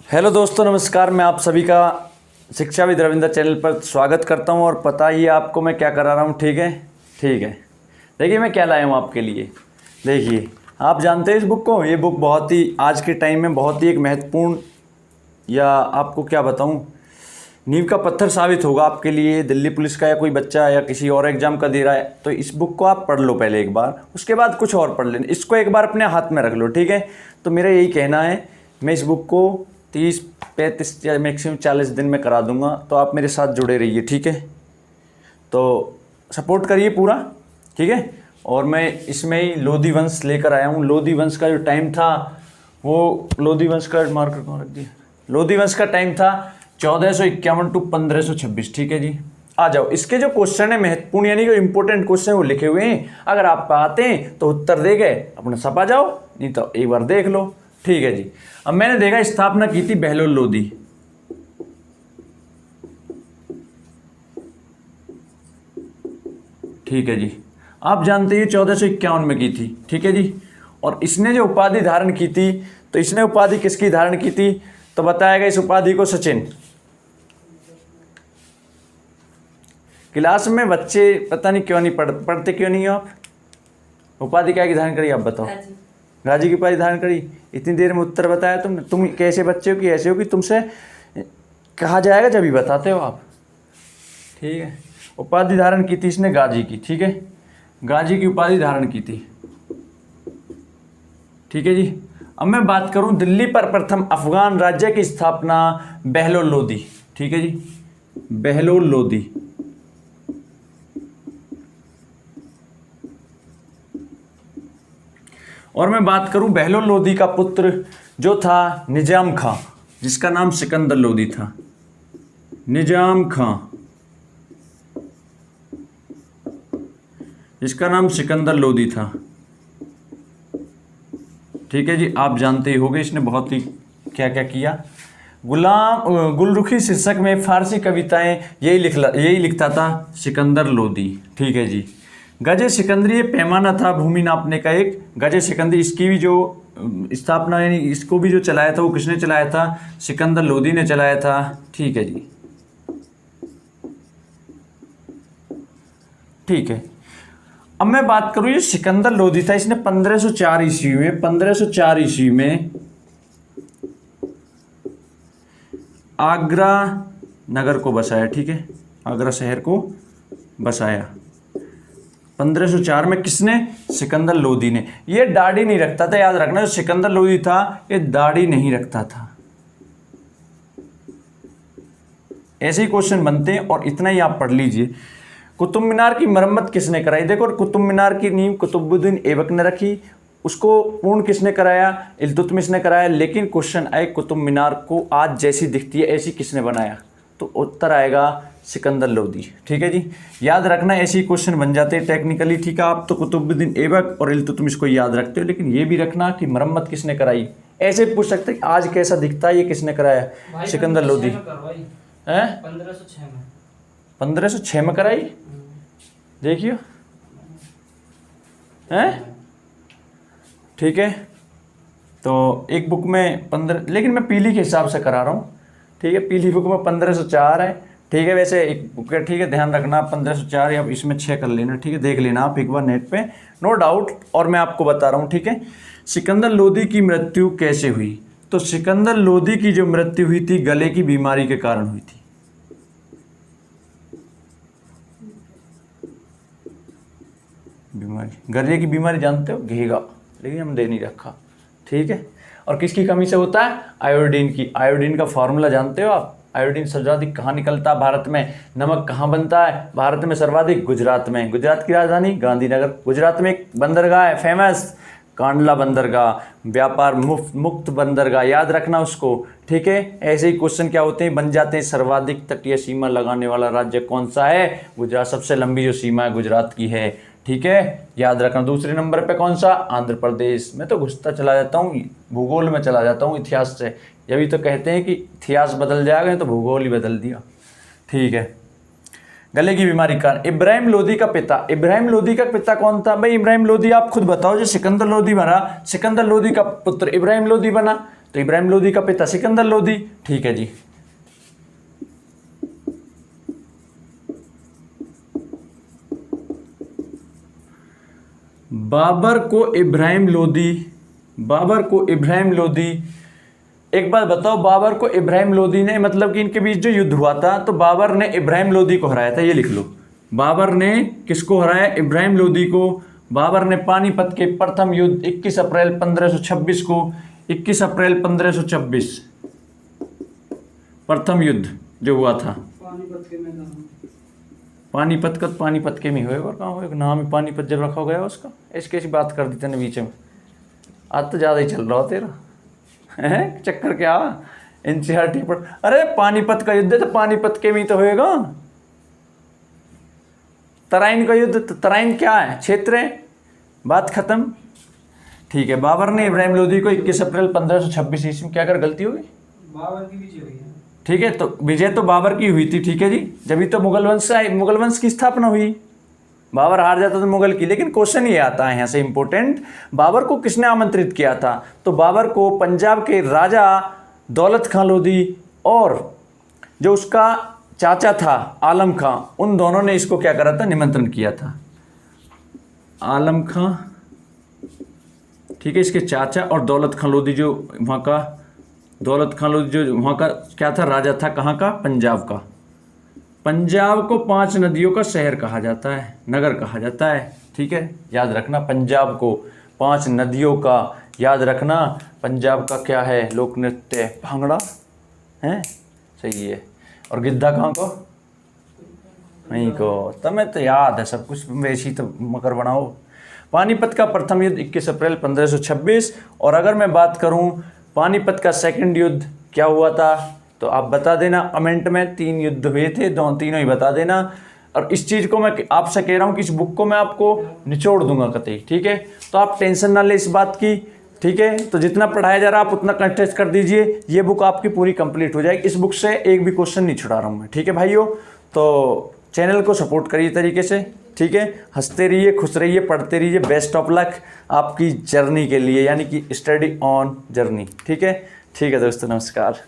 Hello दोस्तों, नमस्कार। मैं आप सभी का शिक्षाविद रविंद्र चैनल पर स्वागत करता हूं। और पता ही है आपको मैं क्या करा रहा हूं। ठीक है। देखिए मैं क्या लाया हूं आपके लिए। देखिए, आप जानते हैं इस बुक को। ये बुक बहुत ही आज के टाइम में बहुत ही एक महत्वपूर्ण, या आपको क्या बताऊं, नींव का पत्थर साबित होगा आपके लिए। दिल्ली पुलिस का या कोई बच्चा या किसी और एग्जाम का दे रहा है तो इस बुक को आप पढ़ लो पहले एक बार, उसके बाद कुछ और पढ़ लेना। इसको एक बार अपने हाथ में रख लो। ठीक है। तो मेरा यही कहना है, मैं इस बुक को 30-35 या मैक्सिमम 40 दिन में करा दूंगा। तो आप मेरे साथ जुड़े रहिए। ठीक है। तो सपोर्ट करिए पूरा। ठीक है। और मैं इसमें ही लोधी वंश लेकर आया हूँ। लोधी वंश का जो टाइम था वो लोधी वंश का मार्कर कौन रख दिया। लोधी वंश का टाइम था 1451 टू 1526। ठीक है जी। आ जाओ। इसके जो क्वेश्चन है महत्वपूर्ण, यानी जो इंपॉर्टेंट क्वेश्चन वो लिखे हुए हैं। अगर आप आते हैं तो उत्तर दे गए, अपना सपा जाओ, नहीं तो एक बार देख लो। ठीक है जी। अब मैंने देखा स्थापना की थी बहलोल लोधी। ठीक है जी। आप जानते हैं 1451 में की थी। ठीक है जी। और इसने जो उपाधि धारण की थी, तो इसने उपाधि किसकी धारण की थी तो बताएगा इस उपाधि को सचिन। क्लास में बच्चे पता नहीं क्यों नहीं पढ़ते क्यों नहीं हो आप। उपाधि क्या की धारण करी आप बताओ। गाजी की उपाधि धारण करी। इतनी देर में उत्तर बताया तुमने। तुम कैसे बच्चे हो कि ऐसे हो कि तुमसे कहा जाएगा जब ही बताते हो आप। ठीक है। उपाधि धारण की थी इसने गाजी की। ठीक है। गाजी की उपाधि धारण की थी। ठीक है जी। अब मैं बात करूं दिल्ली पर प्रथम अफगान राज्य की स्थापना बहलोल लोधी। ठीक है जी। बहलोल लोधी। और मैं बात करूं बहलोल लोधी का पुत्र जो था निजाम खां, जिसका नाम सिकंदर लोधी था। निजाम खां, जिसका नाम सिकंदर लोधी था। ठीक है जी। आप जानते ही होंगे इसने बहुत ही क्या क्या किया। गुलरुखी शीर्षक में फारसी कविताएं यही लिखता था सिकंदर लोधी। ठीक है जी। गजे सिकंदरी पैमाना था भूमि नापने का एक। गजे सिकंदरी, इसकी भी जो स्थापना यानी इसको भी जो चलाया था वो किसने चलाया था, सिकंदर लोधी ने चलाया था। ठीक है जी। ठीक है। अब मैं बात करूं ये सिकंदर लोधी था, इसने 1504 ईस्वी में आगरा नगर को बसाया। ठीक है। आगरा शहर को बसाया 1504 में। किसने? सिकंदर लोधी ने। ये दाढ़ी नहीं रखता था, याद रखना। जो सिकंदर लोधी था ये दाढ़ी नहीं रखता था। ऐसे ही क्वेश्चन बनते हैं। और इतना ही आप पढ़ लीजिए। कुतुब मीनार की मरम्मत किसने कराई? देखो, कुतुब मीनार की नींव कुतुबुद्दीन ऐबक ने रखी। उसको पूर्ण किसने कराया? इल्तुतमिश ने कराया। लेकिन क्वेश्चन आए कुतुब मीनार को आज जैसी दिखती है ऐसी किसने बनाया? तो उत्तर आएगा सिकंदर लोधी। ठीक है जी। याद रखना, ऐसे ही क्वेश्चन बन जाते हैं टेक्निकली। ठीक है। आप तो कुतुबुद्दीन ऐबक और इल्तुतमिश को याद रखते हो, लेकिन ये भी रखना कि मरम्मत किसने कराई। ऐसे पूछ सकते हैं आज कैसा दिखता है, ये किसने कराया? सिकंदर लोधी। 1506 में कराई। देखियो हैं। ठीक है। तो एक बुक में 15, लेकिन मैं पीली के हिसाब से करा रहा हूँ। ठीक है। पीली बुक में 1504 है। ठीक है। वैसे एक बुक है। ठीक है। ध्यान रखना 1504 या इसमें 6 कर लेना। ठीक है। देख लेना आप एक बार नेट पे, नो डाउट। और मैं आपको बता रहा हूँ। ठीक है। सिकंदर लोधी की मृत्यु कैसे हुई? तो सिकंदर लोधी की जो मृत्यु हुई थी गले की बीमारी के कारण हुई थी। बीमारी, गले की बीमारी जानते हो, घेगा, लेकिन हम दे नहीं रखा। ठीक है। और किसकी कमी से होता है? आयोडीन की। आयोडीन का फॉर्मूला जानते हो आप? आयोडीन सर्वाधिक कहाँ निकलता है भारत में? नमक कहाँ बनता है भारत में सर्वाधिक? गुजरात में। गुजरात की राजधानी गांधीनगर। गुजरात में एक बंदरगाह है फेमस, कांडला बंदरगाह, व्यापार मुक्त बंदरगाह। याद रखना उसको। ठीक है। ऐसे ही क्वेश्चन क्या होते हैं, बन जाते हैं। सर्वाधिक तटीय सीमा लगाने वाला राज्य कौन सा है? गुजरात। सबसे लंबी जो सीमा है गुजरात की है। ठीक है। याद रखना। दूसरे नंबर पे कौन सा? आंध्र प्रदेश। मैं तो घुसता चला जाता हूँ, भूगोल में चला जाता हूँ इतिहास से। यही तो कहते हैं कि इतिहास बदल जाएगा, तो भूगोल ही बदल दिया। ठीक है। गले की बीमारी का इब्राहिम लोधी का पिता। इब्राहिम लोधी का पिता कौन था भाई? इब्राहिम लोधी आप खुद बताओ। जो सिकंदर लोधी बना, सिकंदर लोधी का पुत्र इब्राहिम लोधी बना। तो इब्राहिम लोदी का पिता सिकंदर लोदी। ठीक है जी। बाबर को इब्राहिम लोदी, एक बात बताओ, बाबर को इब्राहिम लोदी ने, मतलब कि इनके बीच जो युद्ध हुआ था तो बाबर ने इब्राहिम लोदी को हराया था, ये लिख लो। बाबर ने किसको हराया? इब्राहिम लोदी को। बाबर ने पानीपत के प्रथम युद्ध 21 अप्रैल 1526 को, 21 अप्रैल 1526 प्रथम युद्ध जो हुआ था पानीपत के में होएगा, कहाँ होएगा, नाम ही पानीपत जब रखा गया उसका। ऐसी कैसी बात कर दी तेने बीच में, आज तो ज़्यादा ही चल रहा हो तेरा है चक्कर क्या एनसीईआरटी पर। अरे पानीपत का युद्ध है तो पानीपत के में तो होएगा। तराइन का युद्ध, तो तराइन क्या है? क्षेत्र है, बात खत्म। ठीक है। बाबर ने इब्राहिम लोदी को 21 अप्रैल 1526 ईस्वी में क्या कर, गलती होगी, बाबर की विजय हुई है। ठीक है, तो विजय तो बाबर की हुई थी। ठीक है जी, जब तो मुगल वंश की स्थापना हुई। बाबर हार जाता तो मुगल की। लेकिन क्वेश्चन ये आता है यहाँ से इंपॉर्टेंट, बाबर को किसने आमंत्रित किया था? तो बाबर को पंजाब के राजा दौलत खां लोदी और जो उसका चाचा था आलम खां, उन दोनों ने इसको क्या करा था, निमंत्रण किया था। आलम खां, ठीक है, इसके चाचा, और दौलत खां लोदी जो वहाँ का, दौलत खां लोदी जो वहाँ का क्या था, राजा था, कहाँ का? पंजाब का। पंजाब को 5 नदियों का शहर कहा जाता है, नगर कहा जाता है। ठीक है, याद रखना, पंजाब को 5 नदियों का, याद रखना। पंजाब का क्या है? लोक नृत्य भांगड़ा है, सही है। और गिद्धा कहाँ को? वहीं को। तुम्हें तो याद है सब कुछ, वैसी तो मकर बनाओ। पानीपत का प्रथम युद्ध 21 अप्रैल 1526। और अगर मैं बात करूं पानीपत का सेकंड युद्ध क्या हुआ था, तो आप बता देना कमेंट में। 3 युद्ध हुए थे, तीनों ही बता देना। और इस चीज़ को मैं आपसे कह रहा हूँ कि इस बुक को मैं आपको निचोड़ दूंगा कतई। ठीक है, तो आप टेंशन ना ले इस बात की। ठीक है, तो जितना पढ़ाया जा रहा है आप उतना कंटेस्ट कर दीजिए, ये बुक आपकी पूरी कंप्लीट हो जाएगी। इस बुक से एक भी क्वेश्चन नहीं छुड़ा रहा हूँ मैं। ठीक है भाइयों, तो चैनल को सपोर्ट करिए तरीके से। ठीक है, हंसते रहिए, खुश रहिए, पढ़ते रहिए। बेस्ट ऑफ लक आपकी जर्नी के लिए, यानी कि स्टडी ऑन जर्नी। ठीक है दोस्तों, नमस्कार।